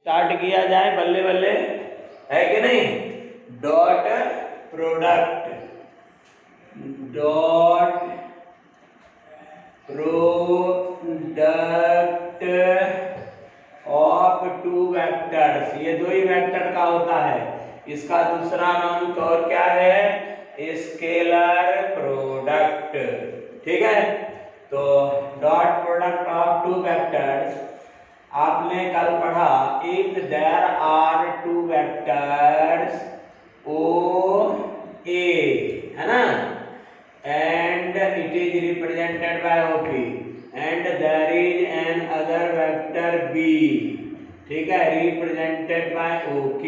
Start किया जाए बल्ले बल्ले, है कि नहीं। Dot product, dot product of two vectors, ये दो ही वेक्टर का होता है। इसका दूसरा नाम तो और क्या है, स्केलर प्रोडक्ट। ठीक है, तो dot product of two vectors, आपने कल पढ़ा if there are two vectors O A, है ना, and it is represented by OP and there is an other vector B, ठीक है, represented by OQ,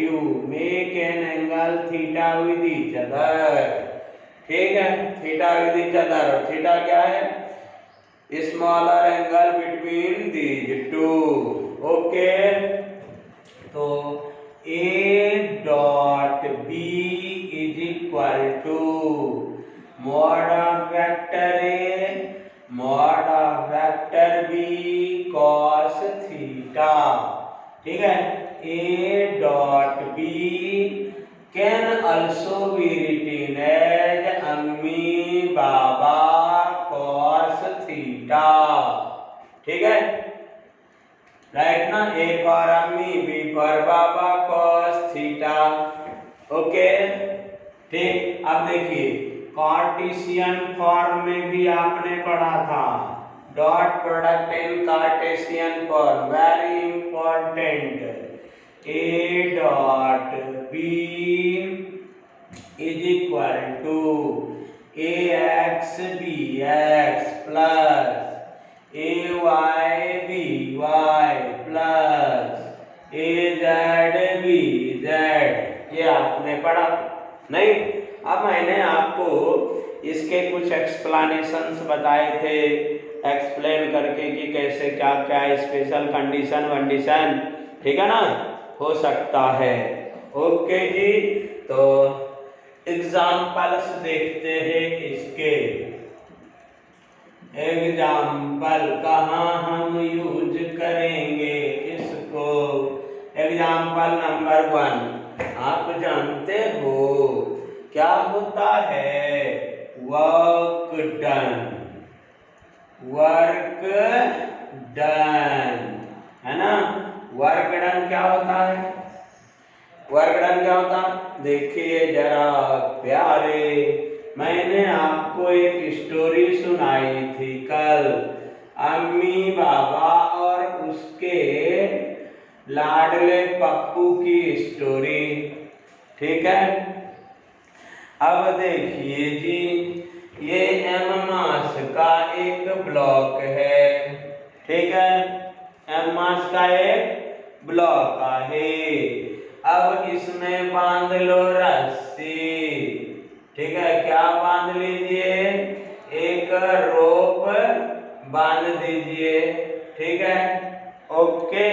make an angle theta with each other। ठीक है, theta with each other, और theta क्या है, smaller angle between these two. Okay, तो A dot B is equal to mod of vector A mod of vector B cos theta। ठीक है, A dot B can also be written as अम्मी बाबा cos theta। ठीक है, right ना, A for अम्मी, B for Baba, cos theta. Okay, ठीक। अब देखिए कार्टेशियन फॉर्म में भी आपने पढ़ा था dot product in Cartesian form, very important. A dot B is equal to AX BX plus AY BY plus AZ BZ, ये आपने पढ़ा नहीं। अब मैंने आपको इसके कुछ एक्सप्लेनेशंस बताए थे, एक्सप्लेन करके कि कैसे क्या क्या स्पेशल कंडीशन वंडीशन, ठीक है ना, हो सकता है। ओके जी, तो एग्जाम्पल्स देखते हैं इसके। एग्जाम्पल कहाँ हम यूज करेंगे इसको, एग्जाम्पल नंबर 1, आप जानते हो क्या होता है, वर्क डन, वर्क डन, है ना। वर्क डन क्या होता है, वर्क डन क्या होता है, देखिए जरा प्यारे, मैंने आपको एक स्टोरी सुनाई थी कल, अम्मी बाबा और उसके लाडले पप्पू की स्टोरी। ठीक है, अब देखिए जी, ये एम मास का एक ब्लॉक है। ठीक है, एम मास का एक ब्लॉक है। अब इसमें बांध लो रस्सी। ठीक है, क्या बांध लीजिए, एक रोप बांध दीजिए। ठीक है, ओके,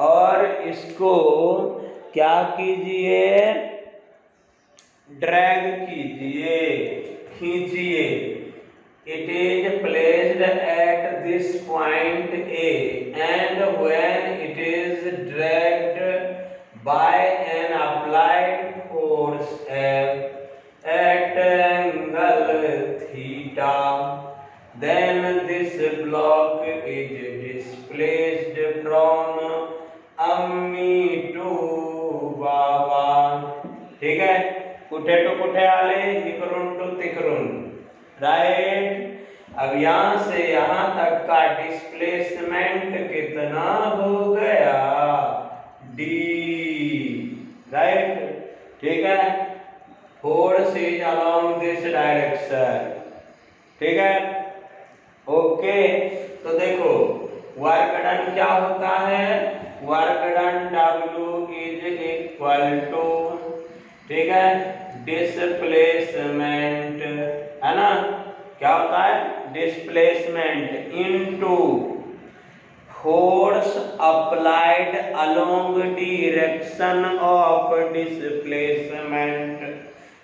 और इसको क्या कीजिए, ड्रैग कीजिए, खींचिए। It is placed at this point A and when it is dragged by an applied force F at angle theta, then this block is displaced from अम्मी टू बाबा। ठीक है, कुठे टू कुठे आले, इकरून टू तिकरून, राइट। अब यहां से यहां तक का डिस्प्लेसमेंट कितना हो गया, d, राइट। ठीक है, force is along this direction. ठीक है, ओके, तो देखो वर्क डन क्या होता है, work done W is equal to, ठीक है, डिस्प्लेसमेंट, है ना, क्या होता है, displacement into force applied along direction of displacement.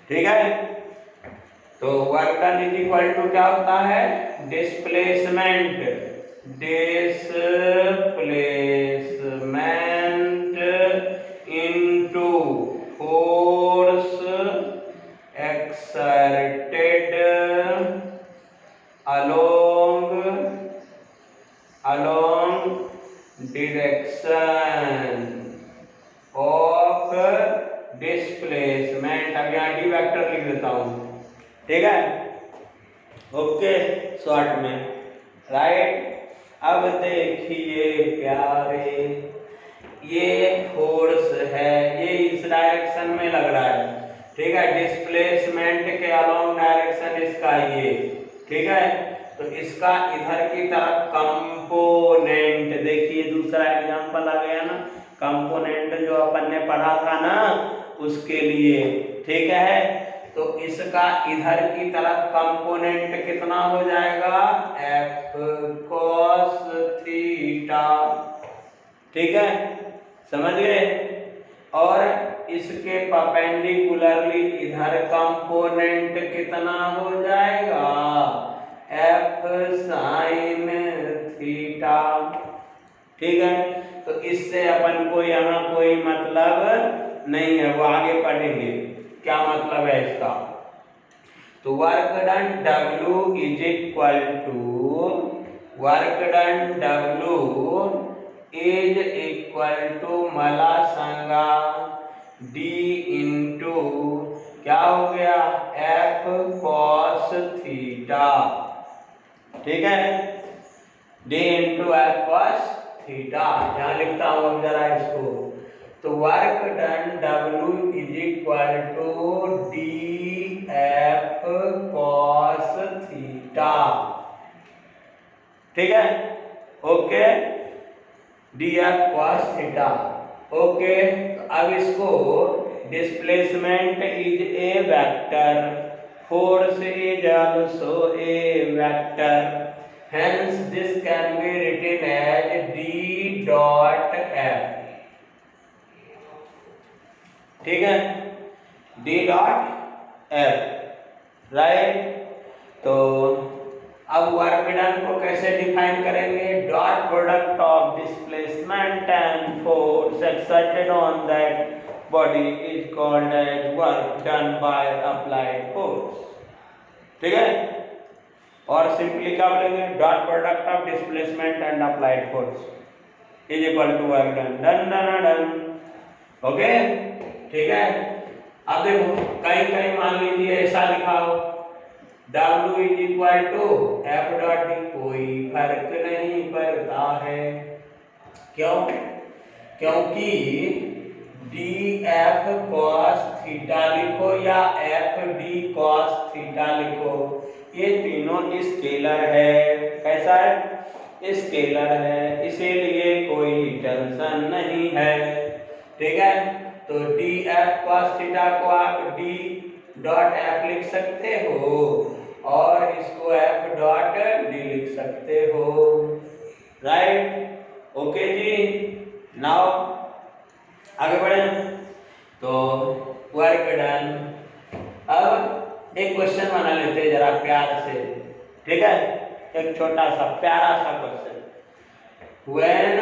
ठीक है, तो work done is equal to क्या होता है, displacement, displacement direction of displacement. अब यहाँ डी वेक्टर लिख देता हूँ, ठीक है, ओके, शॉर्ट में, राइट। अब देखिए प्यारे, ये फोर्स है, ये इस डायरेक्शन में लग रहा है, ठीक है, डिस्प्लेसमेंट के अलोंग डायरेक्शन इसका ये, ठीक है। तो इसका इधर की तरफ कंपोनेंट, देखिए दूसरा एग्जांपल आ गया ना, कंपोनेंट जो अपन ने पढ़ा था ना उसके लिए, ठीक है। तो इसका इधर की तरफ कंपोनेंट कितना हो जाएगा, एफ कॉस थीटा, ठीक है, समझ गए। और इसके परपेंडिकुलरली इधर कंपोनेंट कितना हो जाएगा, एफ साइन थीटा, ठीक है। तो इससे अपन को यहाँ कोई मतलब नहीं है, वो आगे पढ़ेंगे क्या मतलब है इसका। तो work done W is equal to, work done W is equal to मला संगा D इंटू क्या हो गया, F कॉस थीटा, ठीक है, D into F cos theta. यहाँ लिखता हूँ अब जरा इसको, तो work done W is equal to D F cos theta, ठीक है, okay, D F cos theta, okay. अब इसको displacement is a vector, force is also a vector, hence this can be written as d dot f, ठीक है, d dot f, right. तो अब work done को कैसे डिफाइन करेंगे, dot product of displacement and force exerted on that body is called as work done by applied force, ठीक है। और सिंपली क्या बोलेंगे, dot product of displacement and applied force is equal to work done, done done done, okay, ठीक है। अब देखो कहीं कहीं मान लीजिए ऐसा लिखा हो, W is equal to F dot D, कोई फर्क नहीं पड़ता है, क्यों, क्योंकि डी एफ कॉस थीटा लिखो या एफ डी कॉस थीटा लिखो, ये तीनों स्केलर है, कैसा है, स्केलर है, इसीलिए कोई टेंशन नहीं है, ठीक है। तो डी एफ कॉस थीटा को आप डी डॉट एफ लिख सकते हो और इसको एफ डॉट डी लिख सकते हो, राइट, ओके जी। नाउ आगे बढ़े, तो वर्क डन। अब एक क्वेश्चन बना लेते हैं जरा प्यार से, ठीक है, एक छोटा सा प्यारा सा question, when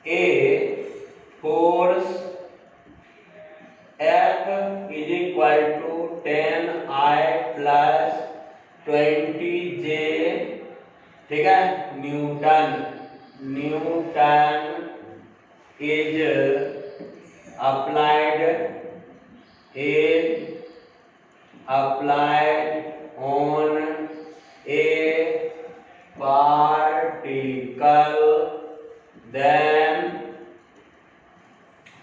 a force F is equal to 10I plus 20J, ठीक है, newton, Newton is applied on a particle, then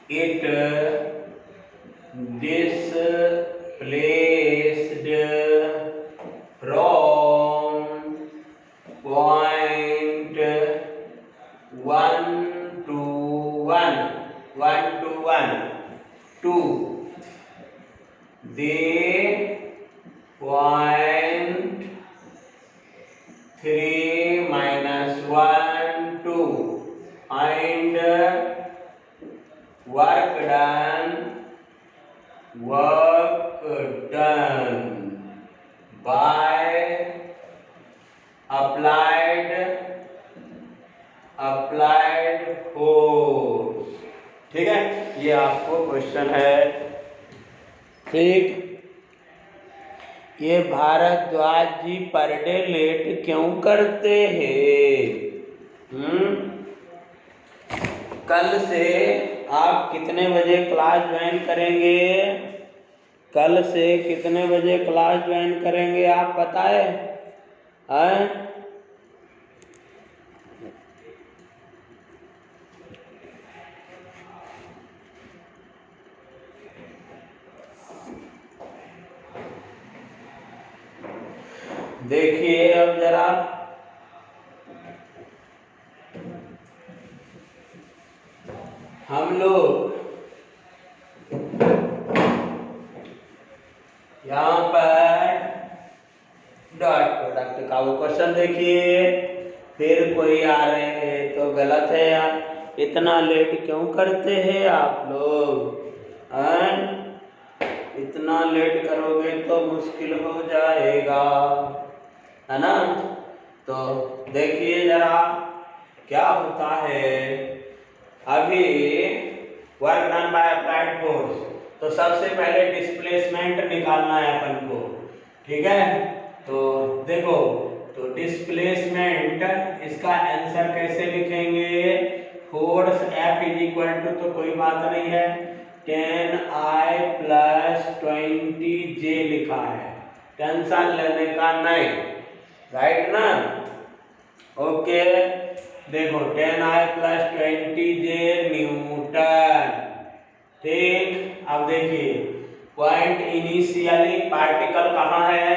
it displaced from point 1 to the point 3 minus 1 2, and work done by applied force, ठीक है, ये आपको question है, ठीक। ये भारद्वाज जी per day late क्यों करते हैं, कल से आप कितने बजे क्लास ज्वाइन करेंगे? कल से कितने बजे क्लास ज्वाइन करेंगे आप बताए? हैं? देखिए अब जरा हम लोग यहाँ पर डॉट प्रोडक्ट का वो क्वेश्चन देखिए, फिर कोई आ रहे हैं तो गलत है यार। इतना लेट क्यों करते हैं आप लोग? इतना लेट करोगे तो मुश्किल हो जाएगा, है ना? तो देखिए जरा क्या होता है। अभी work done by applied force, तो सबसे पहले डिस्प्लेसमेंट निकालना है अपन को, ठीक है? तो देखो, तो डिस्प्लेसमेंट इसका आंसर कैसे लिखेंगे? Force F is equal to, तो कोई बात नहीं है, 10I प्लस 20J लिखा है, टेंशन लेने का नहीं, राइट ना? ओके, देखो 10I प्लस 20J न्यूटन, ठीक। अब देखिए पॉइंट इनिशियली पार्टिकल कहाँ है?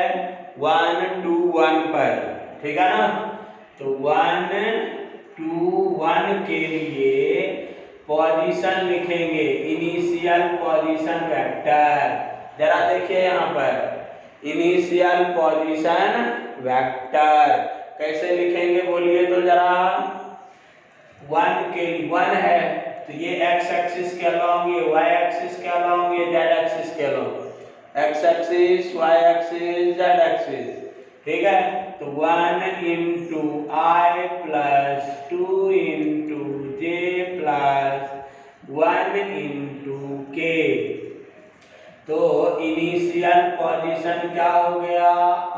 1 2 1 पर, ठीक है ना? तो 1 2 1 के लिए पोजीशन लिखेंगे, इनिशियल पोजीशन वेक्टर। जरा देखिए यहाँ पर इनिशियल पोजीशन वेक्टर कैसे लिखेंगे बोलिए तो जरा। 1 के लिए 1 है तो ये x एक्सिस के अलोंग, ये y एक्सिस के अलोंग, ये z एक्सिस के along, x axis y axis z axis, ठीक है? तो 1 into I plus 2 into J plus 1 into K। तो इनिशियल पोजीशन क्या हो गया?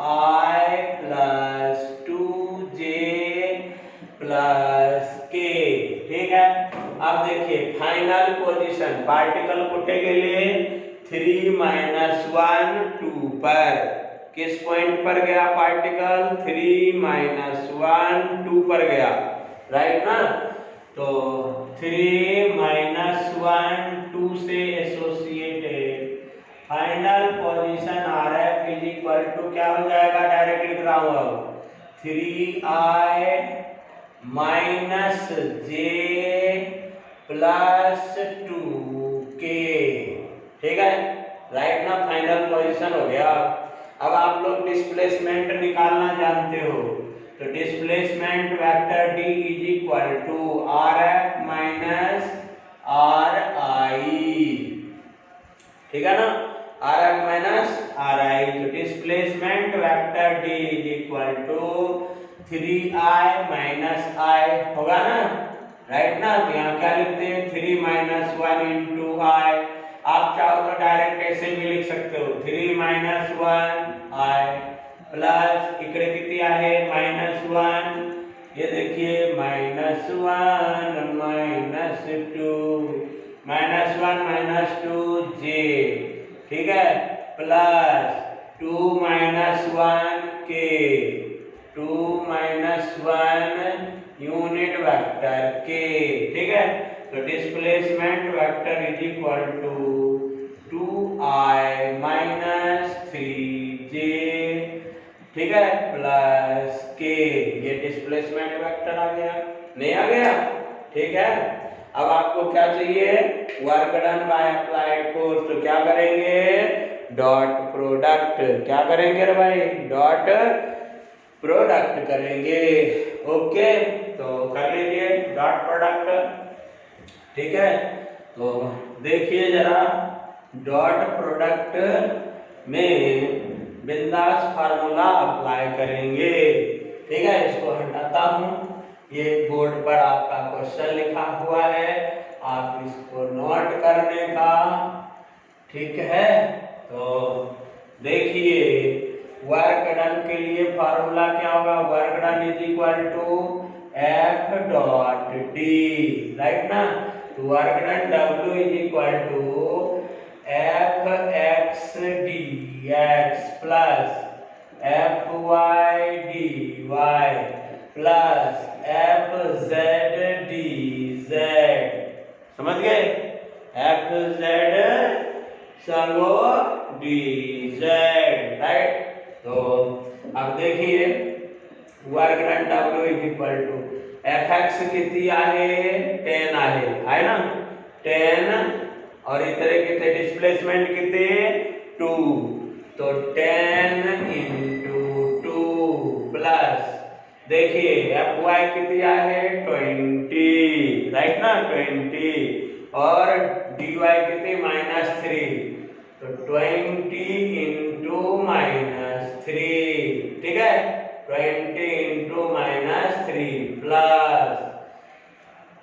I plus 2J plus K, ठीक है? अब देखिए फाइनल पोजीशन पार्टिकल उठे के लिए 3 माइनस 1 2 पर, किस पॉइंट पर गया पार्टिकल? 3 माइनस 1 2 पर गया, राइट ना? तो 3 माइनस 1 2 से associated final position RF is equal to क्या हो जाएगा? डायरेक्ट लिख रहा हूं अब, 3I minus J plus 2K, ठीक है? राइट ना? फाइनल पोजीशन हो गया। अब आप लोग डिस्प्लेसमेंट निकालना जानते हो, तो displacement vector D is equal to RF minus RI, ठीक है ना? RF माइनस RI, तो displacement vector D is equal to 3I minus I होगा ना, राइट ना? तो यहाँ क्या लिखते हैं? 3 माइनस 1 इंटू I। आप चाहो तो डायरेक्ट ऐसे भी लिख सकते हो, 3 माइनस 1 I प्लस इकडे किती आहे? माइनस 1, ये देखिए minus 1 minus 2 minus 1 minus 2J, ठीक है? Plus 2 minus 1K, 2 minus 1 unit vector K, ठीक है? तो displacement vector is equal to 2I minus 3J, ठीक है? प्लस K, ये डिस्प्लेसमेंट वेक्टर आ गया, नहीं आ गया? ठीक है? अब आपको क्या चाहिए? Work done by applied force, तो क्या करेंगे? डॉट प्रोडक्ट, क्या करेंगे रे भाई? डॉट प्रोडक्ट करेंगे, ओके? तो कर लीजिए डॉट प्रोडक्ट, ठीक है? तो देखिए जरा डॉट प्रोडक्ट में बिंदास फार्मूला अप्लाई करेंगे, ठीक है? इसको हटाता हूँ, ये बोर्ड पर आपका क्वेश्चन लिखा हुआ है, आप इसको नोट करने का, ठीक है? तो देखिए वर्क डन के लिए फार्मूला क्या होगा? Work done is equal to F dot D, right ना। तो work done W is equal to F X D X plus F Y D Y plus F Z D Z. समझ गए? F Z सर्वो D Z, right. तो अब देखिए work done W is equal to F X कितनी आहे 10 आहे ना 10 और इधर कितने डिस्प्लेसमेंट कितने 2, तो 10 इंटू 2 प्लस देखिए एफ वाई कितनी आहे 20, राइट ना 20 और डी वाई कितनी -3, तो 20 इंटू -3, ठीक है 20 इंटू -3 प्लस,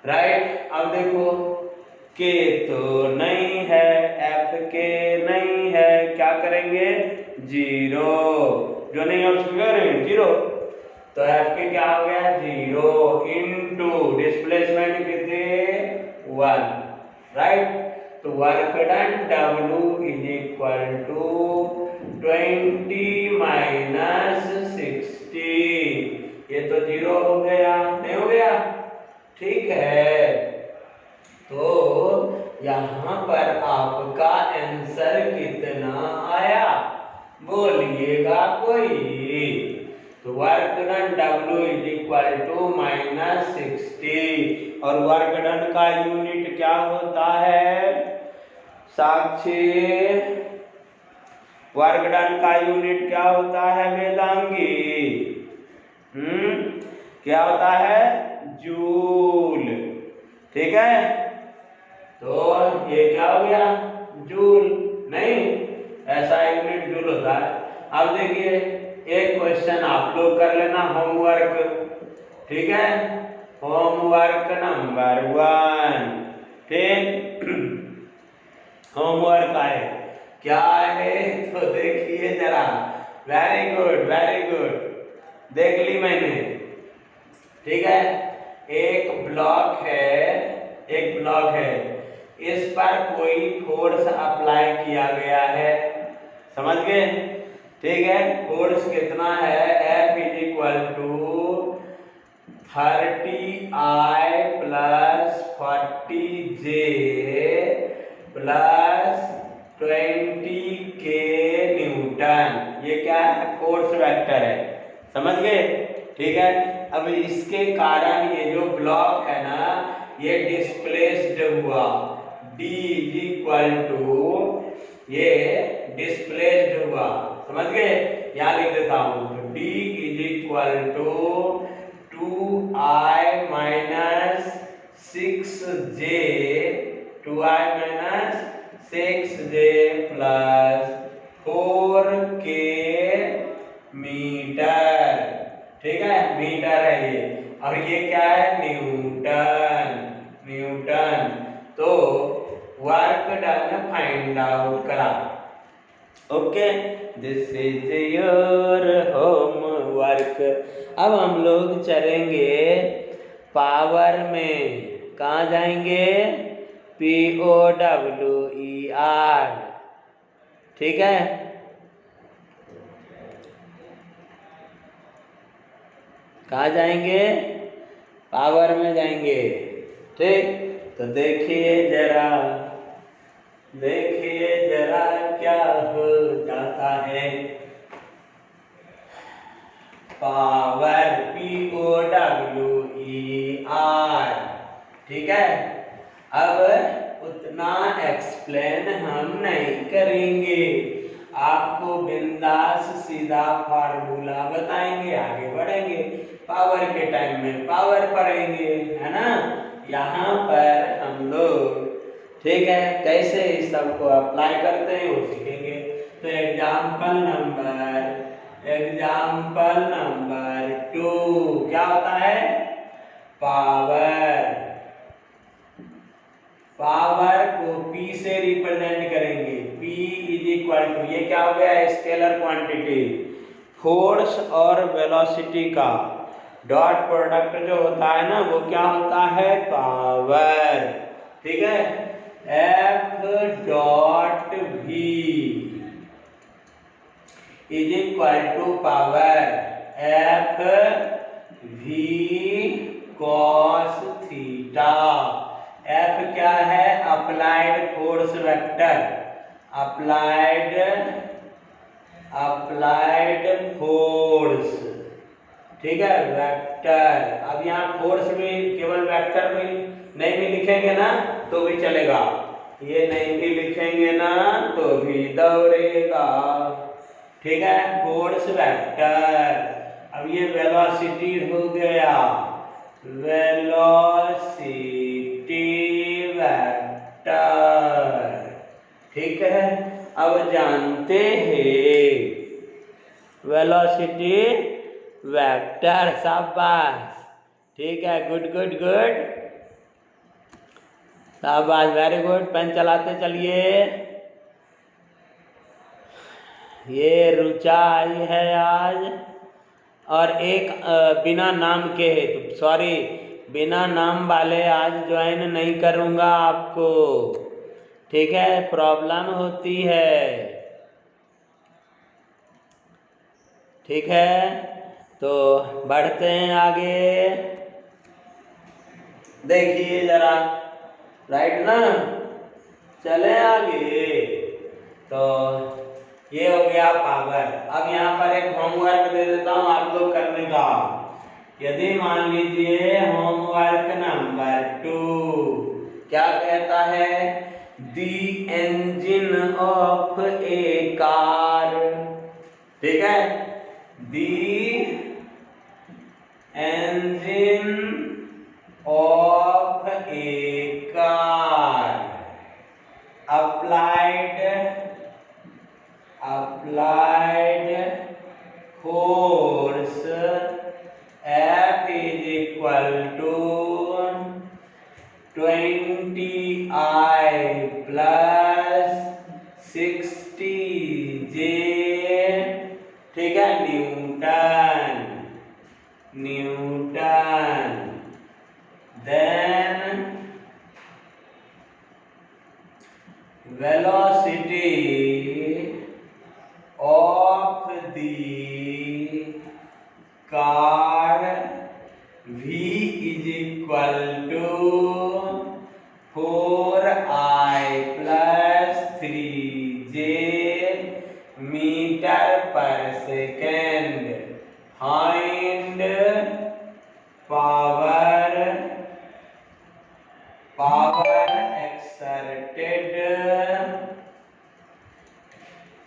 राइट। अब देखो के तो नहीं है, एफ के नहीं है, क्या करेंगे 0, जो नहीं है उसको क्या करेंगे 0, तो एफ के क्या हो गया 0 इंटू डिस्प्लेसमेंट कितने 1, राइट। तो work done W is equal to 20 minus 60, ये तो 0 हो गया, नहीं हो गया, ठीक है। तो यहाँ पर आपका आंसर कितना आया बोलिएगा कोई। तो work done W is equal to -60 और वर्क डन का यूनिट क्या होता है साक्षी, वर्क डन का यूनिट क्या होता है वेदांगी, क्या होता है जूल, ठीक है। तो ये क्या हो गया जूल, नहीं ऐसा यूनिट जूल होता है। अब देखिए एक क्वेश्चन आप लोग कर लेना होमवर्क, ठीक है, होमवर्क नंबर 1, ठीक। होमवर्क आए क्या है तो देखिए जरा, वेरी गुड वेरी गुड, देख ली मैंने, ठीक है। एक ब्लॉक है, इस पर कोई फोर्स अप्लाई किया गया है, समझ गए, ठीक है। फोर्स कितना है F is equal to 30I plus 40J plus 20K newton, ये क्या है फोर्स वेक्टर है, समझ गए, ठीक है। अब इसके कारण ये जो ब्लॉक है ना ये डिस्प्लेस्ड हुआ, D इज इक्वल टू ये डिस्प्लेस्ड हुआ, समझ गए, यहाँ लिख देता हूँ। तो D is equal to 2I minus 6J 2I minus 6J plus 4K metre, ठीक है, मीटर है ये, और ये क्या है न्यूटन, न्यूटन। तो वर्क डन फाइंड आउट करा, okay, this is your homework. अब हम लोग चलेंगे पावर में, कहाँ जाएंगे POWER, ठीक है। कहाँ जाएंगे पावर में जाएंगे, ठीक। तो देखिए जरा क्या हो जाता है पावर POWER, ठीक है। अब उतना एक्सप्लेन हम नहीं करेंगे, आपको बिंदास सीधा फार्मूला बताएंगे, आगे बढ़ेंगे, पावर के टाइम में पावर पढ़ेंगे, है ना। यहाँ पर हम लोग, ठीक है, कैसे इस सब को अप्लाई करते हैं वो सीखेंगे। तो एग्जाम्पल नंबर 2 क्या होता है पावर को P से रिप्रेजेंट करेंगे, P इज इक्वल टू, ये क्या हो गया स्केलर क्वांटिटी, फोर्स और वेलोसिटी का डॉट प्रोडक्ट जो होता है ना वो क्या होता है, पावर। ठीक है, F dot V is equal to power F V cos theta. F क्या है, applied force vector, applied force. ठीक है, वेक्टर। अब यहाँ फोर्स भी केवल वेक्टर में नहीं भी लिखेंगे ना तो भी चलेगा, ये नहीं भी लिखेंगे ना तो भी दौड़ेगा। ठीक है, फोर्स वेक्टर। अब ये वेलोसिटी हो गया, वेलोसिटी वेक्टर। ठीक है, अब जानते हैं वेलोसिटी वेक्टर। शाबाश, ठीक है, गुड गुड गुड, शाबाश, वेरी गुड। पेन चलाते चलिए। ये रुचा आई है आज, और एक बिना नाम के है, तो सॉरी, बिना नाम वाले आज ज्वाइन नहीं करूँगा आपको। ठीक है, प्रॉब्लम होती है। ठीक है, तो बढ़ते हैं आगे। देखिए जरा, राइट ना, चले आगे। तो ये हो गया पावर। अब यहाँ पर एक होमवर्क दे देता हूँ आप लोग करने का। यदि मान लीजिए होमवर्क नंबर 2 क्या कहता है, the engine of A car. ठीक है, the engine of A car applied force F is equal to 20I plus 60J। ठीक है, न्यूटन। Then velocity of the car V is equal to 4I plus 3J meter per second। Find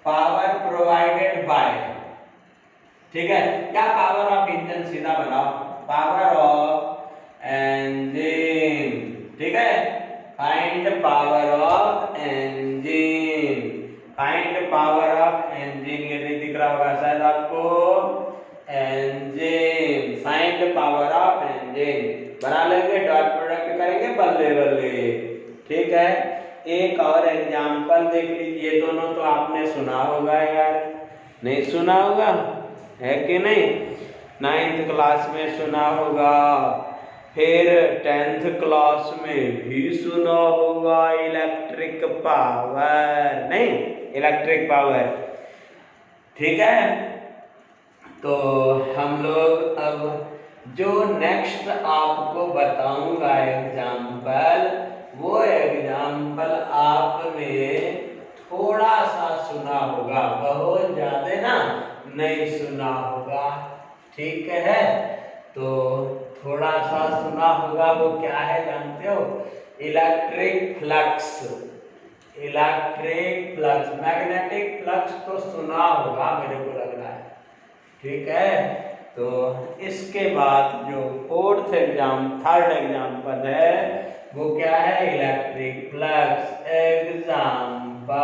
power provided by. ठीक है, क्या power of engine, सीधा बनाओ, power of engine. ठीक है, find power of engine, find power of engine. ये नहीं दिख रहा होगा शायद आपको, engine, find power of engine बना लेंगे, डॉट प्रोडक्ट करेंगे, बल्ले बल्ले। ठीक है, एक और एग्जाम्पल देख लीजिए। दोनों तो आपने सुना होगा यार, नहीं सुना होगा, है कि नहीं? 9th क्लास में सुना होगा, फिर 10th क्लास में भी सुना होगा। इलेक्ट्रिक पावर, नहीं, इलेक्ट्रिक पावर। ठीक है, तो हम लोग अब जो नेक्स्ट आपको बताऊंगा एग्जाम्पल, वो एग्जाम्पल आपने थोड़ा सा सुना होगा, बहुत ज्यादा ना नहीं सुना होगा। ठीक है, तो थोड़ा सा सुना होगा, वो क्या है जानते हो? Electric flux. Electric flux, magnetic flux तो सुना होगा मेरे को लग रहा है। ठीक है, तो इसके बाद जो थर्ड एग्जाम्पल है वो क्या है? Electric flux example.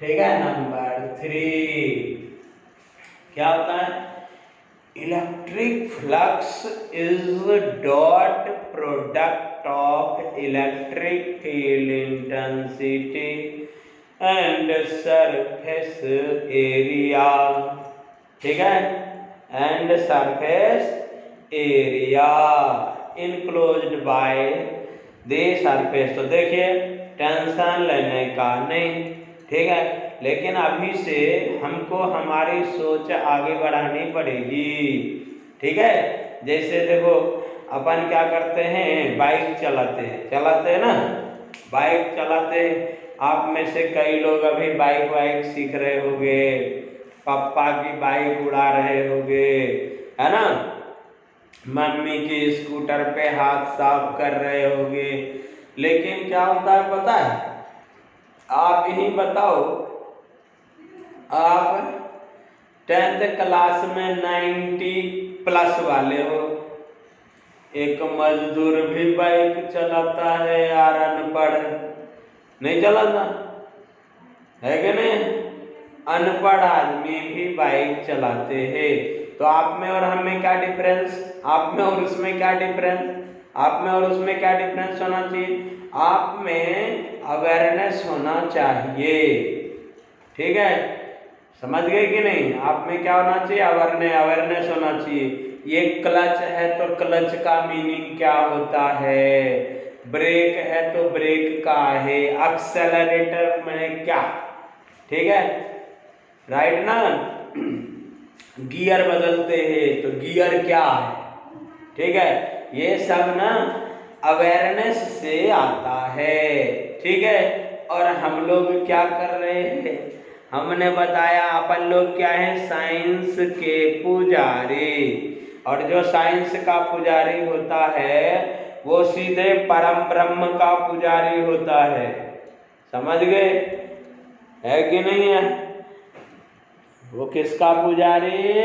ठीक है, नंबर 3 क्या होता है? Electric flux is dot product of electric field intensity and surface area. ठीक है, and surface area enclosed by the surface. तो देखिए टेंशन लेने का नहीं, ठीक है, लेकिन अभी से हमको हमारी सोच आगे बढ़ानी पड़ेगी, ठीक है। जैसे देखो अपन क्या करते हैं, बाइक चलाते हैं ना, बाइक चलाते, आप में से कई लोग अभी बाइक सीख रहे होंगे, पापा की बाइक उड़ा रहे होंगे, है ना, मम्मी की स्कूटर पे हाथ साफ कर रहे होंगे। लेकिन क्या होता है पता है, आप ही बताओ, आप 10th क्लास में 90+ वाले हो, एक मजदूर भी बाइक चलाता है यार, अनपढ़ नहीं चलाता है कि नहीं, अनपढ़ आदमी भी बाइक चलाते हैं। तो आप में और हम में क्या डिफरेंस, आप में और उसमें क्या डिफरेंस, आप में और उसमें क्या डिफरेंस होना चाहिए, आप में अवेयरनेस होना चाहिए, ठीक है, समझ गए कि नहीं। आप में क्या होना चाहिए, अवेयरनेस होना चाहिए। ये क्लच है तो क्लच का मीनिंग क्या होता है, ब्रेक है तो ब्रेक का है, एक्सेलरेटर में क्या, ठीक है, राइट ना। गियर बदलते हैं तो गियर क्या है, ठीक है, ये सब ना अवेयरनेस से आता है, ठीक है। और हम लोग क्या कर रहे हैं, हमने बताया अपन लोग क्या है, साइंस के पुजारी, और जो साइंस का पुजारी होता है वो सीधे परम ब्रह्म का पुजारी होता है, समझ गए, है कि नहीं है। वो किसका पुजारी,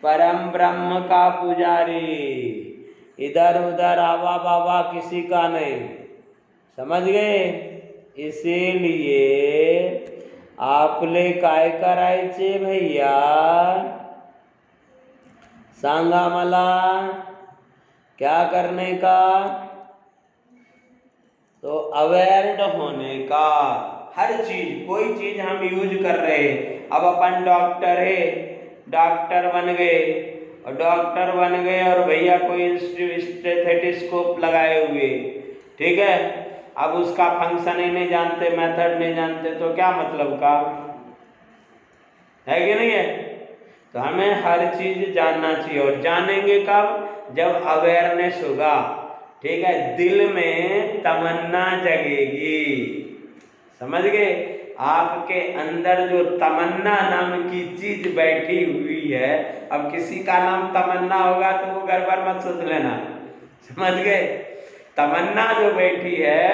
परम ब्रह्म का पुजारी, इधर उधर आवा बाबा किसी का नहीं, समझ गए। इसीलिए आपले काय करायचे भैया, सांगा मला क्या करने का, तो अवेयर्ड होने का। हर चीज, कोई चीज हम यूज कर रहे हैं, अब अपन डॉक्टर है, डॉक्टर बन गए, और डॉक्टर बन गए और भैया कोई स्टेथोस्कोप लगाए हुए, ठीक है, अब उसका फंक्शन ही नहीं जानते, मेथड नहीं जानते, तो क्या मतलब का है कि नहीं है। तो हमें हर चीज जानना चाहिए, और जानेंगे कब, जब अवेयरनेस होगा, ठीक है, दिल में तमन्ना जगेगी, समझ गए। आपके अंदर जो तमन्ना नाम की चीज बैठी हुई है, अब किसी का नाम तमन्ना होगा तो वो गड़बड़ मत सोच लेना, समझ गए। तमन्ना जो बैठी है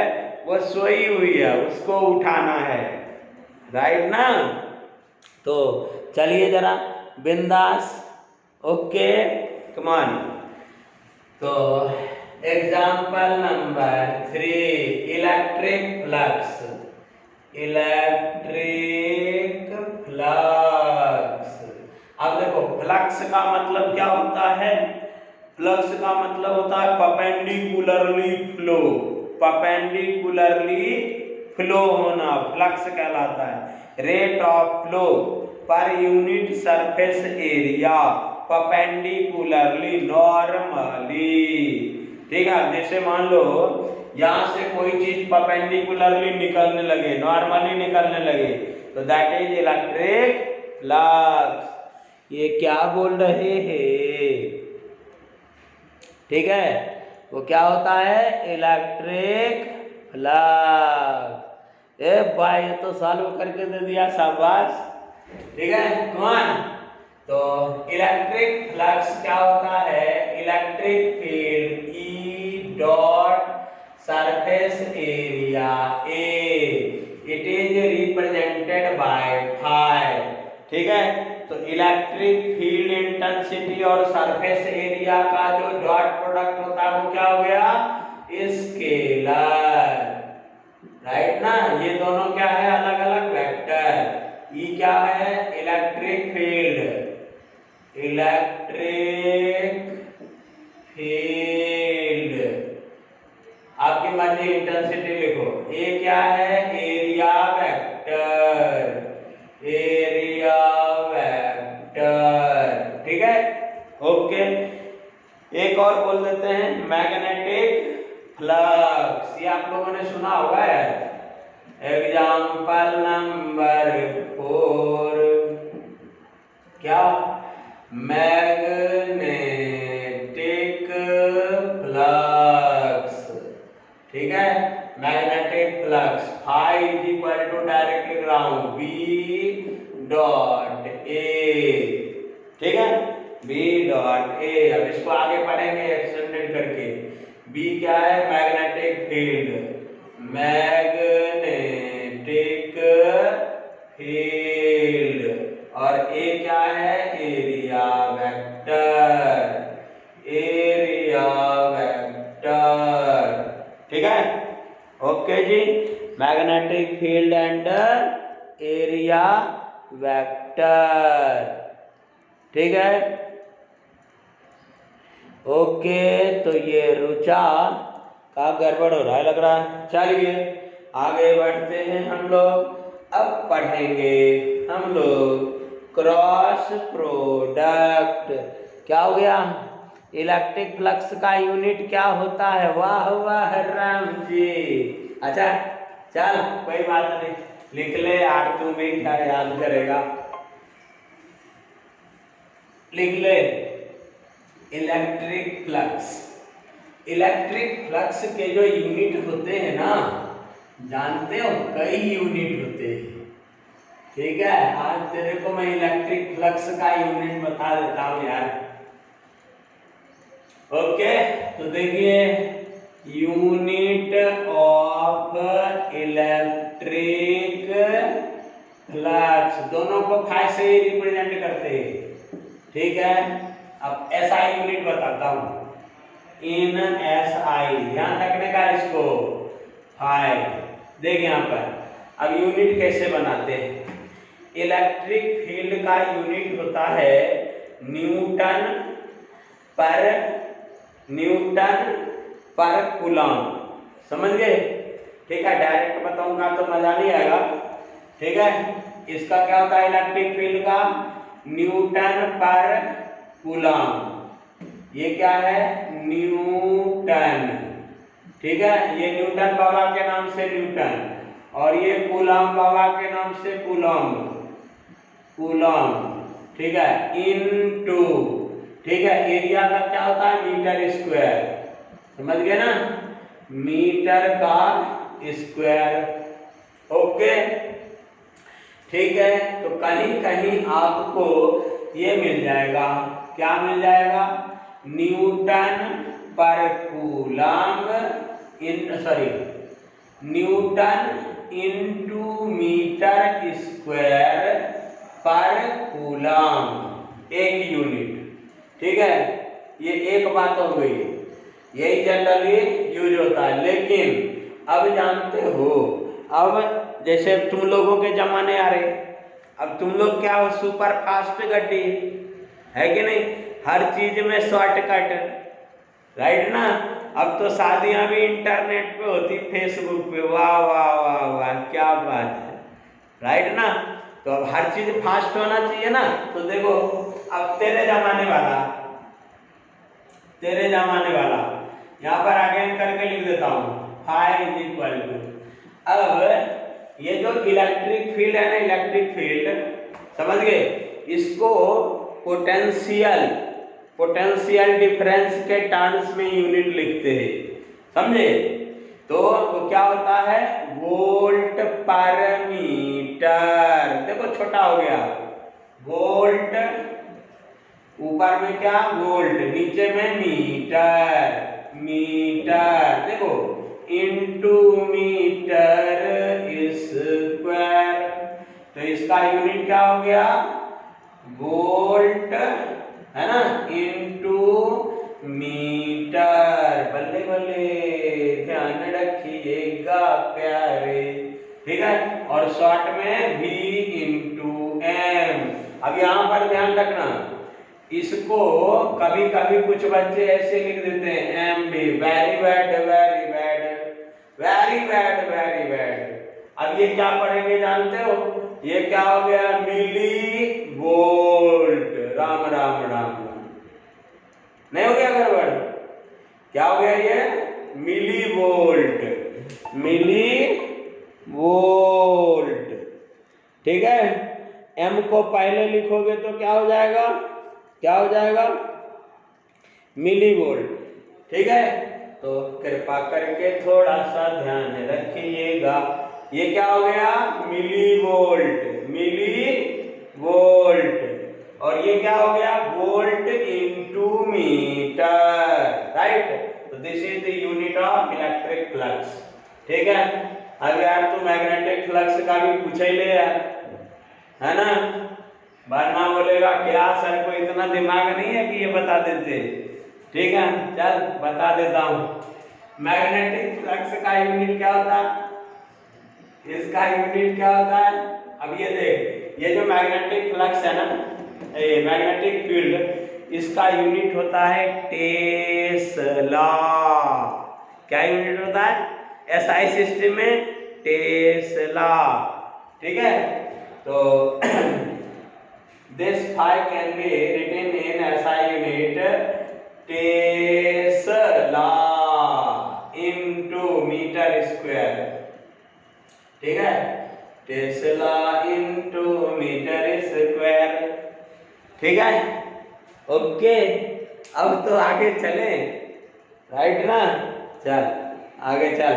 वो सोई हुई है, उसको उठाना है, राइट ना। तो चलिए जरा बिंदास, ओके, कम ऑन। तो example number 3, electric flux, electric flux. अब देखो फ्लक्स का मतलब क्या होता है, फ्लक्स का मतलब होता है परपेंडिकुलरली फ्लो, परपेंडिकुलरली फ्लो होना फ्लक्स कहलाता है। Rate of flow per unit surface area perpendicularly normally, ठीक है। जैसे मान लो यहाँ से कोई चीज परपेंडिकुलरली निकलने लगे, नॉर्मली निकलने लगे, तो दैट इज इलेक्ट्रिक फ्लक्स। ये क्या बोल रहे हैं, ठीक है, वो क्या होता है, इलेक्ट्रिक फ्लक्स। ए भाई ये तो सॉल्व करके दे दिया, शाबाश, ठीक है, कौन। तो इलेक्ट्रिक फ्लक्स क्या होता है, electric field E dot surface area A, it is represented by phi, ठीक है। तो इलेक्ट्रिक फील्ड इंटेंसिटी और सरफेस एरिया का जो डॉट प्रोडक्ट होता है वो क्या हो गया, स्केलर, राइट ना। ये दोनों क्या है, अलग अलग वेक्टर। ई क्या है, इलेक्ट्रिक फील्ड, इलेक्ट्रिक फील्ड, आपकी मर्जी इंटेंसिटी लिखो। ए क्या है, एरिया वेक्टर, एरिया वेक्टर, ठीक है। एक और बोल देते हैं मैग्नेटिक फ्लक्स। ये आप लोगों ने सुना होगा यार। एग्जाम्पल नंबर 4, क्या? Magnetic flux. ठीक है, magnetic flux phi is equal to directly लिख रहा हूं बी डॉट ए। ठीक है, बी डॉट ए। अब इसको आगे पढ़ेंगे एक्सटेंडेड करके। बी क्या है? Magnetic field, magnetic field. और ए क्या है? Area vector, area vector. ठीक है, ओके जी। Magnetic field and area vector. ठीक है, ओके। तो ये रुचा का गड़बड़ हो रहा है लग रहा है। चलिए आगे बढ़ते हैं हम लोग। अब पढ़ेंगे हम लोग क्रॉस प्रोडक्ट। क्या हो गया? इलेक्ट्रिक फ्लक्स का यूनिट क्या होता है? वाह वाह राम जी। अच्छा चल कोई बात नहीं, लिख ले यार, तू भी क्या याद करेगा। लिख ले इलेक्ट्रिक फ्लक्स। इलेक्ट्रिक फ्लक्स के जो यूनिट होते हैं ना, जानते हो कई यूनिट होते हैं। ठीक है, आज तेरे को मैं इलेक्ट्रिक फ्लक्स का यूनिट बता देता हूं यार। ओके, तो देखिए यूनिट ऑफ इलेक्ट्रिक फ्लक्स, दोनों को फाई से ही रिप्रेजेंट करते हैं। ठीक है, अब एसआई यूनिट बताता हूं। इन एसआई ध्यान रखने का इसको, फाई। देख यहां पर अब यूनिट कैसे बनाते हैं। इलेक्ट्रिक फील्ड का यूनिट होता है न्यूटन पर कूलम। समझ गए? ठीक है, डायरेक्ट बताऊंगा तो मजा नहीं आएगा। ठीक है, इसका क्या होता है इलेक्ट्रिक फील्ड का? न्यूटन पर कूलम। ये क्या है? न्यूटन। ठीक है, ये न्यूटन बाबा के नाम से न्यूटन, और ये कूलम बाबा के नाम से कूलम। ठीक है, इनटू। ठीक है, एरिया का क्या होता है? Metre square. समझ गए ना? मीटर का स्क्वायर। ओके, ठीक है। तो कहीं कहीं आपको ये मिल जाएगा, क्या मिल जाएगा? न्यूटन पर coulomb newton into metre square पर कूलम, एक यूनिट। ठीक है, ये एक बात हो गई, यही जनरली यूज होता है। लेकिन अब जानते हो, अब जैसे तुम लोगों के जमाने आ रहे, अब तुम लोग क्या हो, सुपर फास्ट गड्डी है कि नहीं? हर चीज में शॉर्टकट, राइट ना? अब तो शादियां भी इंटरनेट पे होती, फेसबुक पे। वाह वाह वाह वाह, क्या बात है, राइट ना? तो अब हर चीज फास्ट होना चाहिए ना। तो देखो अब तेरे जमाने वाला यहाँ पर अगेन करके लिख देता हूँ, फाई इज इक्वल टू। अब ये जो इलेक्ट्रिक फील्ड है ना, इलेक्ट्रिक फील्ड समझ गए, इसको पोटेंशियल डिफरेंस के टर्म्स में यूनिट लिखते हैं। समझे? तो वो क्या होता है? वोल्ट पर मीटर। देखो छोटा हो गया, वोल्ट, ऊपर में क्या? वोल्ट, नीचे में मीटर। देखो इनटू मीटर स्क्वायर। तो इसका यूनिट क्या हो गया? वोल्ट, है ना, इनटू मीटर। बल्ले बल्ले, ध्यान रखिएगा प्यारे। ठीक है, और शॉर्ट में v इंटू एम। अब यहां पर ध्यान रखना, इसको कभी कभी कुछ बच्चे ऐसे लिख देते हैं M B, very bad very bad very bad very bad. अब ये क्या पढ़ेंगे जानते हो? ये क्या हो गया? Millivolt. राम राम राम राम। नहीं हो गया गड़बड़? क्या हो गया ये? Millivolt, millivolt. ठीक है, m को पहले लिखोगे तो क्या हो जाएगा? क्या हो जाएगा? Millivolt. ठीक है, तो कृपा करके थोड़ा सा ध्यान रखिएगा। ये क्या हो गया? Millivolt, millivolt. और ये क्या हो गया? Volt into metre, right? तो this is the unit of electric flux. ठीक है, अब यार तू मैग्नेटिक फ्लक्स का भी पूछ ही ले यार, है ना? वरना बोलेगा क्या सर को इतना दिमाग नहीं है कि ये बता देते। ठीक है, चल बता देता हूँ। मैग्नेटिक फ्लक्स का यूनिट क्या होता है? इसका यूनिट क्या होता है? अब ये देख, ये जो मैग्नेटिक फ्लक्स है ना, ये मैग्नेटिक फील्ड, इसका यूनिट होता है टेस्ला। क्या यूनिट होता है एसआई सिस्टम में? टेस्ला। ठीक है, तो this phi can be written in SI unit tesla into metre square. ठीक है, टेस्ला into मीटर स्क्वायर। ठीक है, ओके। अब तो आगे चले, राइट ना? चल आगे चल।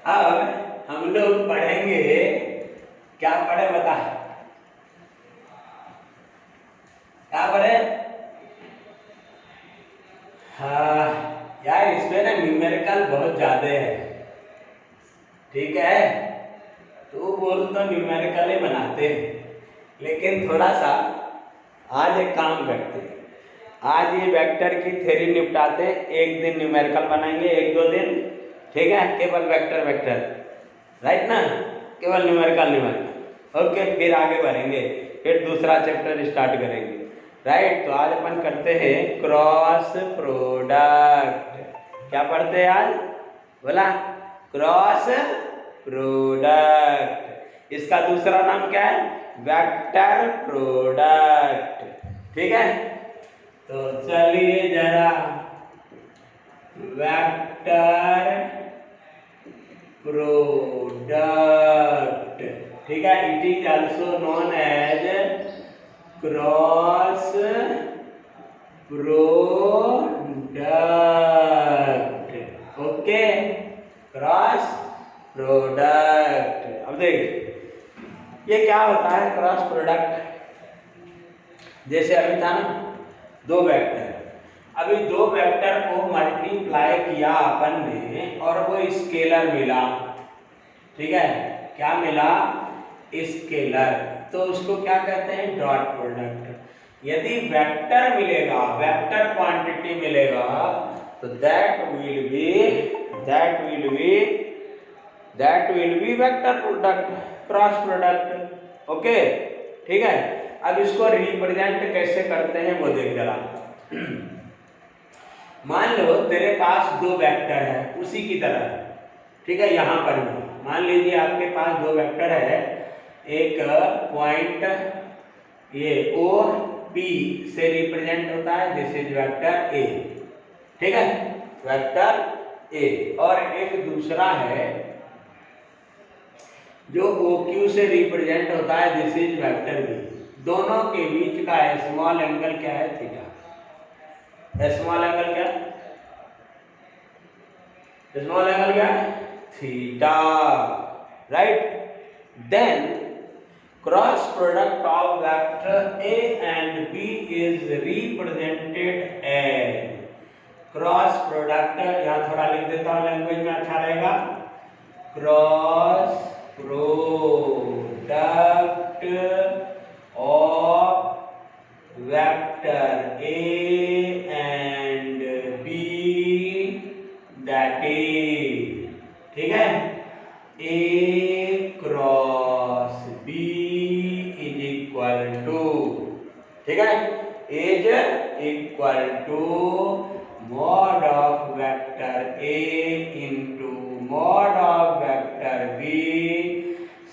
अब हम लोग पढ़ेंगे, क्या पढ़े बता? क्या पढ़े? हाँ यार, इसमें ना न्यूमेरिकल बहुत ज्यादा है। ठीक है, तो बोल तो न्यूमेरिकल ही बनाते हैं, लेकिन थोड़ा सा आज एक काम करते हैं, आज ये वेक्टर की थ्योरी निपटाते हैं। एक दिन न्यूमेरिकल बनाएंगे, एक दो दिन। ठीक है, केवल वेक्टर वेक्टर, राइट ना? केवल न्यूमेरिकल न्यूमेरिकल। ओके, फिर आगे बढ़ेंगे, फिर दूसरा चैप्टर स्टार्ट करेंगे, राइट? तो आज अपन करते हैं क्रॉस प्रोडक्ट। क्या पढ़ते हैं आज? बोला क्रॉस प्रोडक्ट। इसका दूसरा नाम क्या है? Vector product. ठीक है, तो चलिए जरा, वेक्टर प्रोडक्ट। ठीक है, it is also known as cross product. Okay, cross product. अब देख, ये क्या होता है क्रॉस प्रोडक्ट? जैसे अभी था ना, दो वेक्टर, अभी दो वेक्टर को मल्टीप्लाई किया अपन ने और वो स्केलर मिला। ठीक है, क्या मिला? स्केलर। तो उसको क्या कहते हैं? Dot product. यदि वेक्टर मिलेगा, वेक्टर क्वांटिटी मिलेगा, तो that will be vector product, cross product. Okay, ठीक है। अब इसको रिप्रेजेंट कैसे करते हैं वो देख जरा। मान लो तेरे पास दो वेक्टर है उसी की तरह, ठीक है? यहाँ पर भी मान लीजिए आपके पास दो वेक्टर है, एक पॉइंट ये ओ पी से रिप्रेजेंट होता है, दिस इज वेक्टर ए। ठीक है, वेक्टर ए। और एक दूसरा है जो ओ क्यू से रिप्रेजेंट होता है, दिस इज वेक्टर बी। दोनों के बीच का स्मॉल एंगल क्या है? थीटा। स्मॉल एंगल क्या? स्मॉल एंगल क्या? Theta, right? Then cross product of vector A and B is represented as, cross product, यहां थोड़ा लिख देता हूं, लैंग्वेज में अच्छा रहेगा। Cross product of vector A and B, that is, ठीक है, A cross B is equal to, ठीक है, is equal to mod of vector A into mod of vector B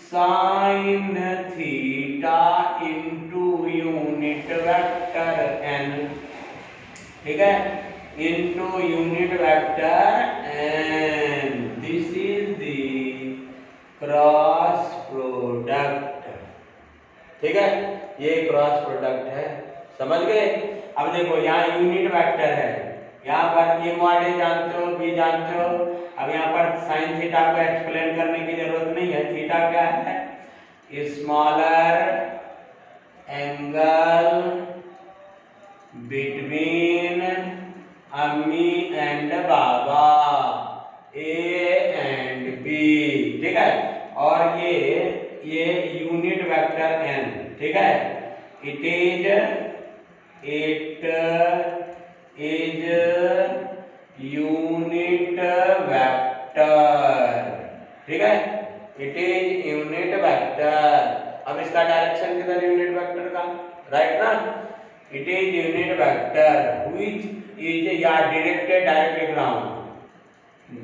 sine theta into unit vector N into unit vector n. This is the cross product. ठीक है, ये cross product है, समझ गए। अब देखो यहाँ यूनिट वेक्टर है, यहाँ पर ये मॉड ए जानते हो, बी जानते हो। अब यहाँ पर साइन थीटा को एक्सप्लेन करने की जरूरत नहीं है। थीटा क्या है? स्मॉलर एंगल बिटवीन अम्मी एंड बाबा, ए एंड बी। ठीक है, और ये यूनिट वेक्टर n। ठीक है, इट इज यूनिट वेक्टर। ठीक है, इट इज यूनिट वेक्टर। अब इसका डायरेक्शन किधर यूनिट वेक्टर का? राइट ना। It is unit vector which is या directed, directly ground,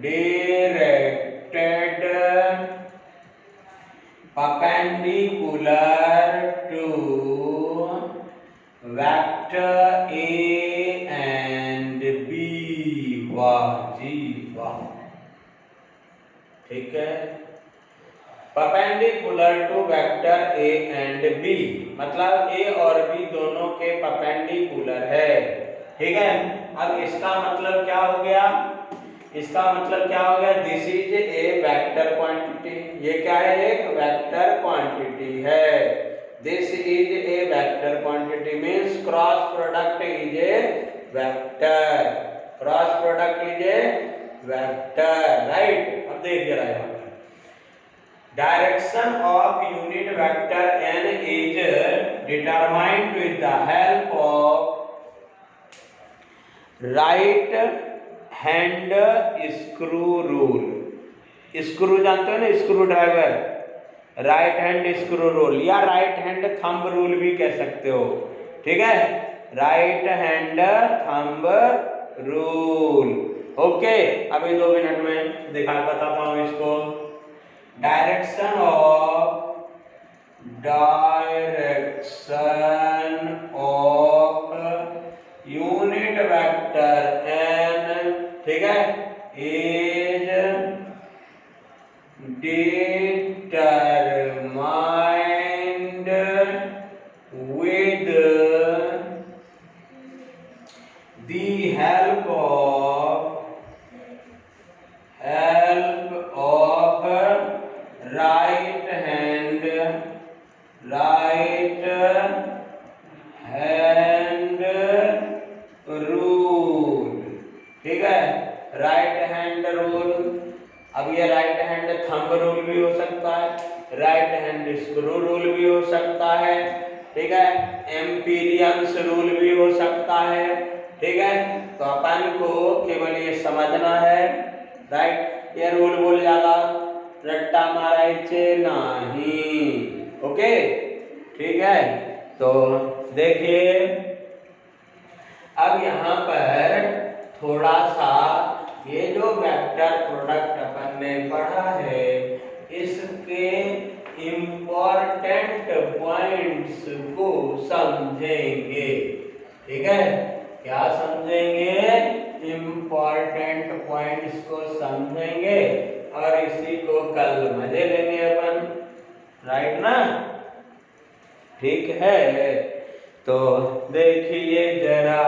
directed perpendicular to vector A and B। वाह जी वाह, ठीक है। Perpendicular to vector A and B, मतलब A और B दोनों के परपेंडिकुलर है। ठीक है, अब इसका मतलब क्या हो गया? इसका मतलब क्या हो गया? This is a vector quantity. ये क्या है? एक वेक्टर क्वांटिटी है। This is a vector quantity means cross product is a vector. Cross product is a vector, right. अब देख जरा यहाँ पर direction of unit vector n is determined with the help of right hand screw rule. Screw जानते हो ना, screw driver, right hand screw rule या right hand thumb rule भी कह सकते हो। ठीक है, right hand thumb rule. Okay, अभी 2 मिनट में बताता हूं इसको। Direction of unit vector n, ठीक है, is determined with the help of right hand rule. ठीक है, राइट हैंड रूल। अब ये राइट हैंड थंब रूल भी हो सकता है, राइट हैंड स्क्रू रूल भी हो सकता है। ठीक है, एम्पीरियंस रूल भी हो सकता है। ठीक है, तो अपन को केवल ये समझना है, राइट। ये रूल बोल जाला रट्टा मारायचे नहीं। ओके, ठीक है। तो देखिए अब यहाँ पर थोड़ा सा ये जो वेक्टर प्रोडक्ट अपन ने पढ़ा है इसके इम्पोर्टेंट पॉइंट्स को समझेंगे। ठीक है, क्या समझेंगे? इम्पोर्टेंट पॉइंट्स को समझेंगे और इसी को कल मजे लेंगे अपन, राइट ना। ठीक है, तो देखिए जरा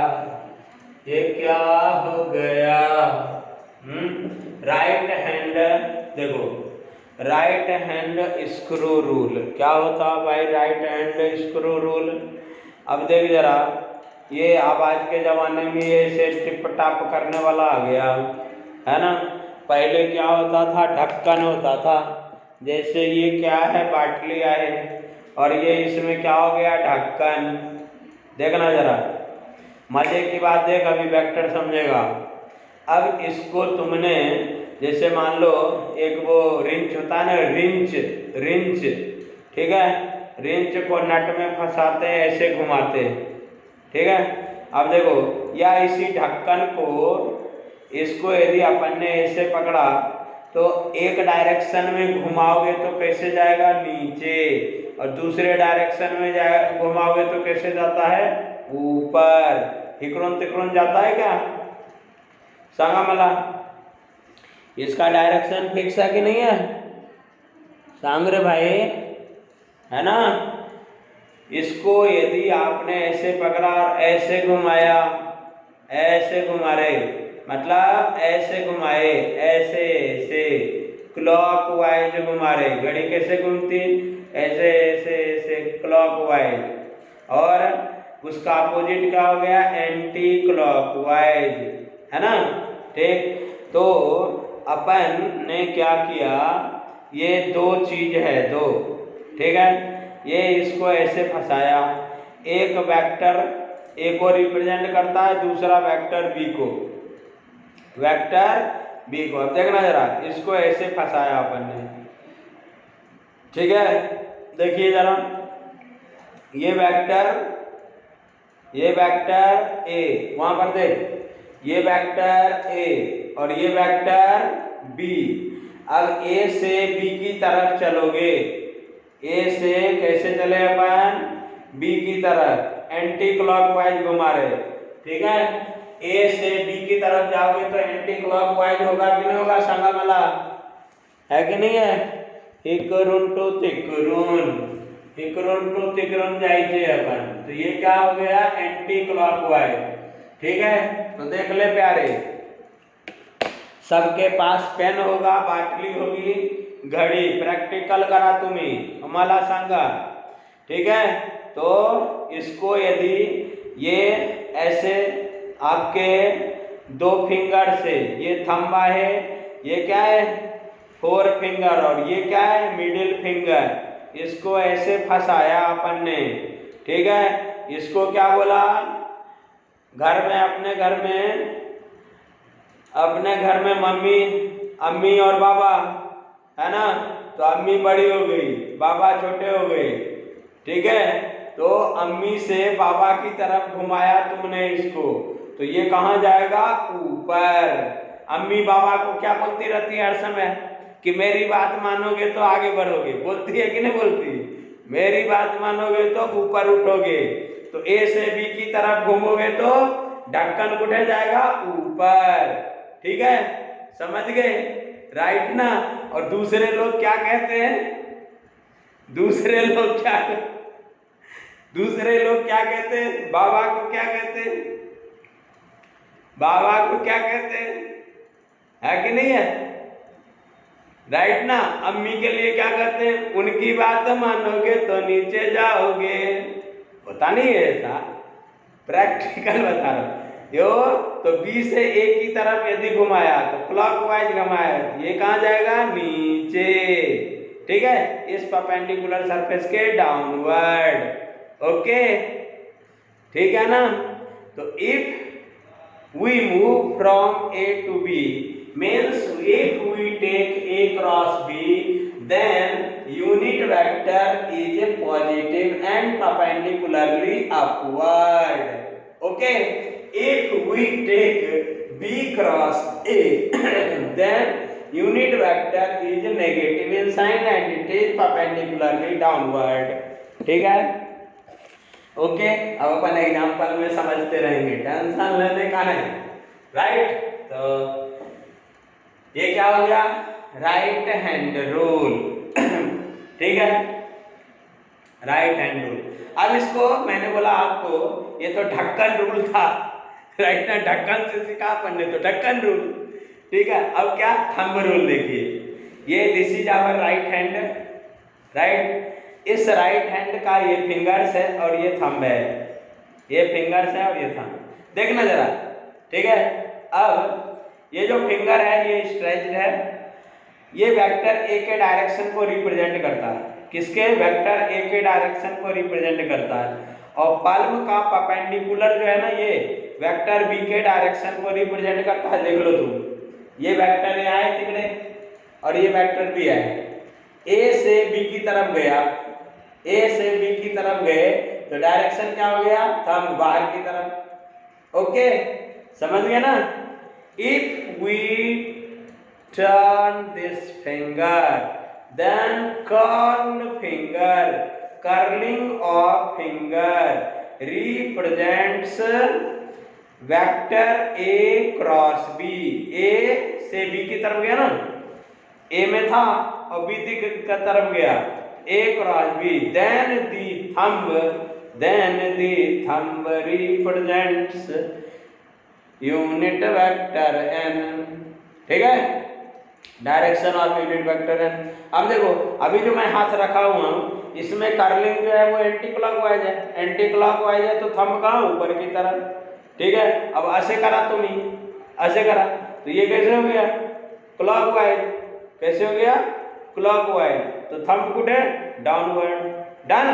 ये क्या हो गया। राइट हैंड, देखो राइट हैंड स्क्रू रूल क्या होता है भाई? Right hand screw rule. अब देख जरा, ये अब आज के ज़माने में ये ऐसे टिप टाप करने वाला आ गया है ना। पहले क्या होता था? ढक्कन होता था। जैसे ये क्या है? बाटली है और ये इसमें क्या हो गया? ढक्कन। देखना जरा, मजे की बात देख, अभी वेक्टर समझेगा। अब इसको तुमने जैसे मान लो एक वो रिंच होता है ना, रिंच, ठीक है, रिंच को नट में फंसाते हैं, ऐसे घुमाते हैं। ठीक है, अब देखो या इसी ढक्कन को, इसको यदि अपन ने ऐसे पकड़ा तो एक डायरेक्शन में घुमाओगे तो कैसे जाएगा? नीचे, और दूसरे डायरेक्शन में घुमाओगे तो कैसे जाता है? ऊपर। हिकरोन तिकरोन जाता है क्या? सांगा मला, इसका डायरेक्शन फिक्स है कि नहीं है? सांग रे भाई, है ना? इसको यदि आपने ऐसे पकड़ा और ऐसे घुमाया, ऐसे घुमा रहे, मतलब ऐसे घुमाए, ऐसे ऐसे क्लॉकवाइज घुमा रहे, घड़ी कैसे घूमती, ऐसे ऐसे ऐसे क्लॉकवाइज, और उसका अपोजिट क्या हो गया, एंटी क्लॉकवाइज, है ना? ठीक, तो अपन ने क्या किया, ये दो चीज है, दो, ठीक है, ये इसको ऐसे फंसाया, एक वेक्टर ए को रिप्रेजेंट करता है, दूसरा वेक्टर बी को, वेक्टर बी को। अब देखना जरा, इसको ऐसे फंसाया अपन ने, ठीक है, देखिए जरा, ये वेक्टर ए, वहां पर देख, ये वेक्टर ए और ये वेक्टर बी। अब ए से बी की तरफ चलोगे, ए से कैसे चले अपन, बी की तरफ, एंटी क्लॉकवाइज घुमा रहे, ठीक है, ए से बी की तरफ जाओगे तो एंटी क्लॉकवाइज होगा कि नहीं होगा, सांगा मला, है कि नहीं है? इकरून टू तिकरून जाइए अपन, तो ये क्या हो गया, एंटी क्लॉकवाइज, ठीक है। तो देख ले प्यारे, सबके पास पेन होगा, बाटली होगी, घड़ी, प्रैक्टिकल करा तुम्ही आम्हाला सांगा, ठीक है। तो इसको यदि ये ऐसे आपके दो फिंगर से, ये थंबा है, ये क्या है, फोर फिंगर, और ये क्या है, मिडिल फिंगर, इसको ऐसे फंसाया अपन ने, ठीक है। इसको क्या बोला, घर में, अपने घर में मम्मी, अम्मी और बाबा, है ना, तो अम्मी बड़ी हो गई, बाबा छोटे हो गए, ठीक है। तो अम्मी से बाबा की तरफ घुमाया तुमने इसको, तो ये कहाँ जाएगा, ऊपर। अम्मी बाबा को क्या बोलती रहती है हर समय, कि मेरी बात मानोगे तो आगे बढ़ोगे, बोलती है कि नहीं बोलती, मेरी बात मानोगे तो ऊपर उठोगे। तो ए से बी की तरफ घूमोगे तो ढक्कन उठे जाएगा ऊपर, ठीक है, समझ गए, राइट ना। और दूसरे लोग क्या कहते हैं, दूसरे लोग क्या कहते हैं, बाबा को क्या कहते हैं, बाबा को क्या कहते हैं, है कि नहीं है, राइट ना। अम्मी के लिए क्या कहते हैं, उनकी बात मानोगे तो नीचे जाओगे, होता नहीं है ऐसा, प्रैक्टिकल बता रहा हूं। यो तो बी से ए की तरफ यदि घुमाया तो क्लॉकवाइज घुमाया, ये कहाँ जाएगा, नीचे, ठीक है, इस परपेंडिकुलर सरफेस के डाउनवर्ड, ओके, ठीक है ना। तो if we move from A to B, means if we take A cross B, then unit vector is a positive and perpendicularly upward. Okay, if we take B cross A, then unit vector is negative in sign and it is perpendicularly downward. ठीक है, okay. अब अपन example में समझते रहेंगे, tension लेने का नहीं, right. तो ये क्या हो गया, राइट हैंड रूल, ठीक है, राइट हैंड रूल। अब इसको मैंने बोला आपको, ये तो ढक्कन रूल था, राइट ना, ढक्कन से सीखा अपन ने, तो ढक्कन रूल, ठीक है। अब क्या, थंब रूल देखिए, ये this is our right hand, right, इस राइट हैंड का ये फिंगर्स है और ये थंब है, ये फिंगर्स है और ये थंब, देखना जरा, ठीक है। अब ये जो फिंगर है ये स्ट्रेच्ड है, ये वेक्टर ए के डायरेक्शन को रिप्रेजेंट करता है, किसके, वेक्टर ए के डायरेक्शन को रिप्रेजेंट करता है। और पाल्म का परपेंडिकुलर जो है ना, ये वेक्टर बी के डायरेक्शन को रिप्रेजेंट करता है, देख लो तुम, ये वेक्टर ए आए तिकड़े और ये वेक्टर बी आए, ए से बी की तरफ गया, ए से बी की तरफ गए तो डायरेक्शन क्या हो गया, थंब बाहर की तरफ, ओके, समझ गए ना। If we turn this finger, then curled finger, curling of finger represents vector A cross B, A से बी की तरफ गया ना, ए में था और बी की तरफ गया, A cross B, then the thumb represents unit vector N. ठीक है, direction of unit vector N. अब देखो, अभी जो मैं हाथ रखा हुआ हूं इसमें कर्लिंग जो है वो एंटी क्लॉकवाइज है, एंटी क्लॉकवाइज है तो थंब कहाँ ऊपर की तरफ। ठीक है, अब ऐसे करा तो नहीं, ऐसे करा तो ये कैसे हो गया, क्लॉकवाइज। कैसे हो गया, क्लॉकवाइज, तो थंब पुट है डाउनवर्ड। Done,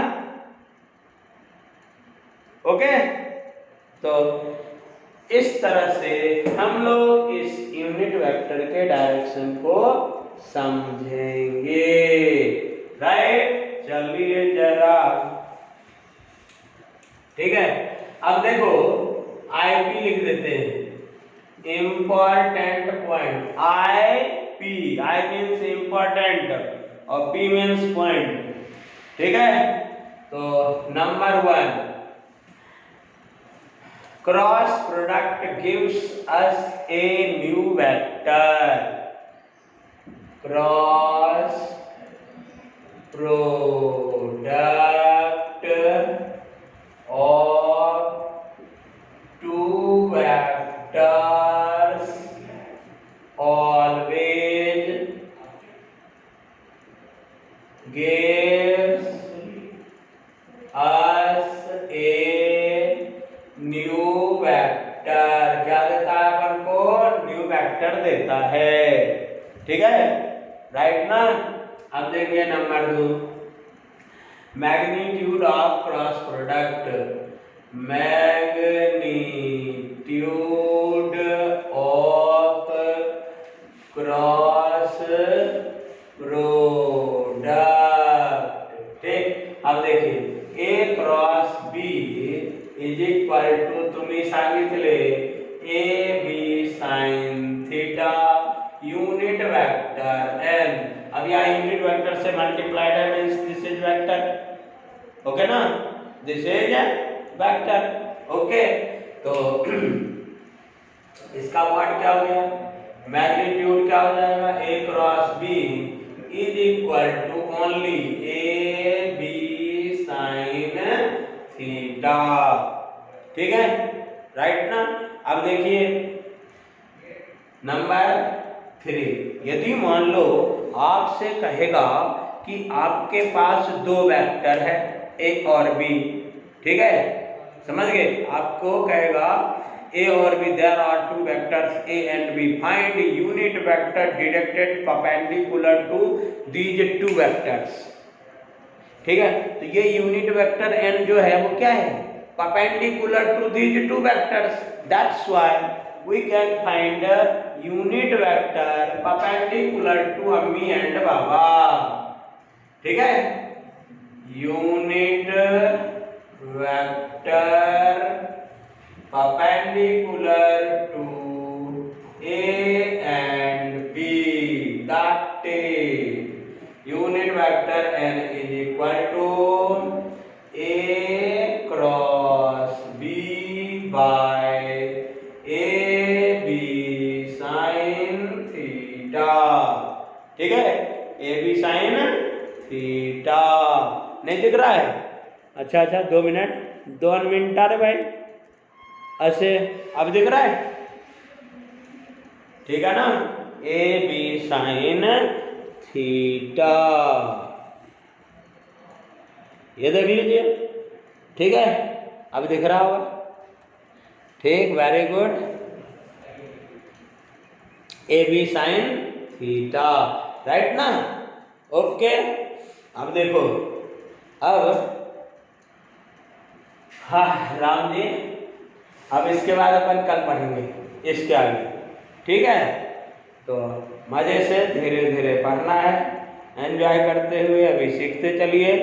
okay. तो इस तरह से हम लोग इस यूनिट वेक्टर के डायरेक्शन को समझेंगे, राइट। चलिए जरा, ठीक है। अब देखो आईपी लिख देते हैं, important point. I means important और पी मीन्स पॉइंट। ठीक है, तो number 1, cross product gives us a new vector. Cross product of two vectors always gives us a new vector. क्या देता है अपन को, न्यू वेक्टर देता है। ठीक है, राइट ना। अब देखिए number 2, magnitude of cross product. Magnitude of cross product. ठीक, अब देखिए A cross B is equal to, तुम्ही सांगितले A B sine theta unit vector N. अब यहाँ यूनिट वेक्टर से मल्टीप्लाइड है, means this is vector, okay ना, दिस इज वेक्टर, ओके। तो इसका वर्ड क्या हो गया, मैग्नीट्यूड क्या हो जाएगा, A cross B is equal to only A B sine theta. ठीक है, राइट ना। अब देखिए नंबर 3, यदि मान लो आपसे कहेगा कि आपके पास 2 वेक्टर है ए और बी। ठीक है, समझ गए, आपको कहेगा ए और B, there are 2 vectors A and B, find unit vector directed perpendicular to these 2 vectors. ठीक है, तो ये यूनिट वेक्टर एन जो है वो क्या है, perpendicular to these 2 vectors, that's why we can find a unit vector perpendicular to अम्मी एंड बाबा। ठीक है, unit vector perpendicular to A and B, that unit vector n is equal to A cross B by ठीक है, ए B sine theta. नहीं दिख रहा है, अच्छा 2 मिनट 2 मिनट आ रहे भाई, ऐसे अब दिख रहा है, ठीक है ना, ए बी साइन थीटा, ये देख लीजिए। ठीक है, अब दिख रहा होगा, ठीक, very good, A B sine theta, right ना, ओके। अब देखो, अब हाँ राम जी, अब इसके बाद अपन कल पढ़ेंगे इसके आगे। ठीक है, तो मज़े से धीरे धीरे पढ़ना है, एंजॉय करते हुए अभी सीखते चलिए।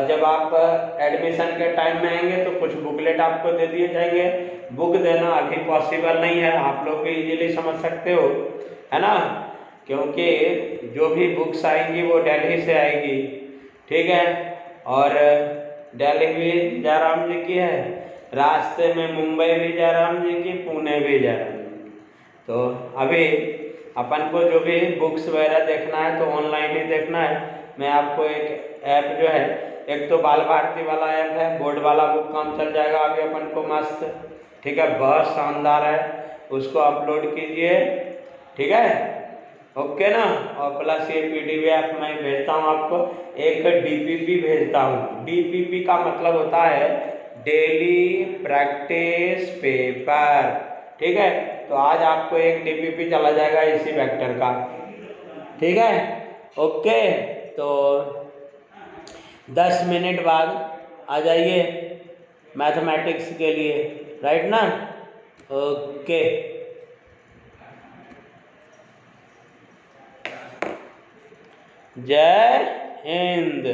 जब आप एडमिशन के टाइम में आएंगे तो कुछ बुकलेट आपको दे दिए जाएंगे। बुक देना अभी पॉसिबल नहीं है, आप लोग भी इजीली समझ सकते हो, है ना, क्योंकि जो भी बुक्स आएंगी वो दिल्ली से आएगी। ठीक है, और दिल्ली भी जयराम जी की है, रास्ते में मुंबई भी जयराम जी की, पुणे भी जयराम जी। तो अभी अपन को जो भी बुक्स वगैरह देखना है तो ऑनलाइन ही देखना है। मैं आपको एक ऐप जो है, एक तो बाल भारती वाला ऐप है, बोर्ड वाला बुक काम चल जाएगा अभी अपन को मस्त, ठीक है, बहुत शानदार है, उसको अपलोड कीजिए, ठीक है, ओके ना। और प्लस ये PDF मैं भेजता हूँ आपको, एक DPP भेजता हूँ। DPP का मतलब होता है डेली प्रैक्टिस पेपर, ठीक है। तो आज आपको एक DPP चला जाएगा इसी वेक्टर का, ठीक है, ओके। तो 10 मिनट बाद आ जाइए मैथमेटिक्स के लिए, राइट ना, ओके। जय हिंद।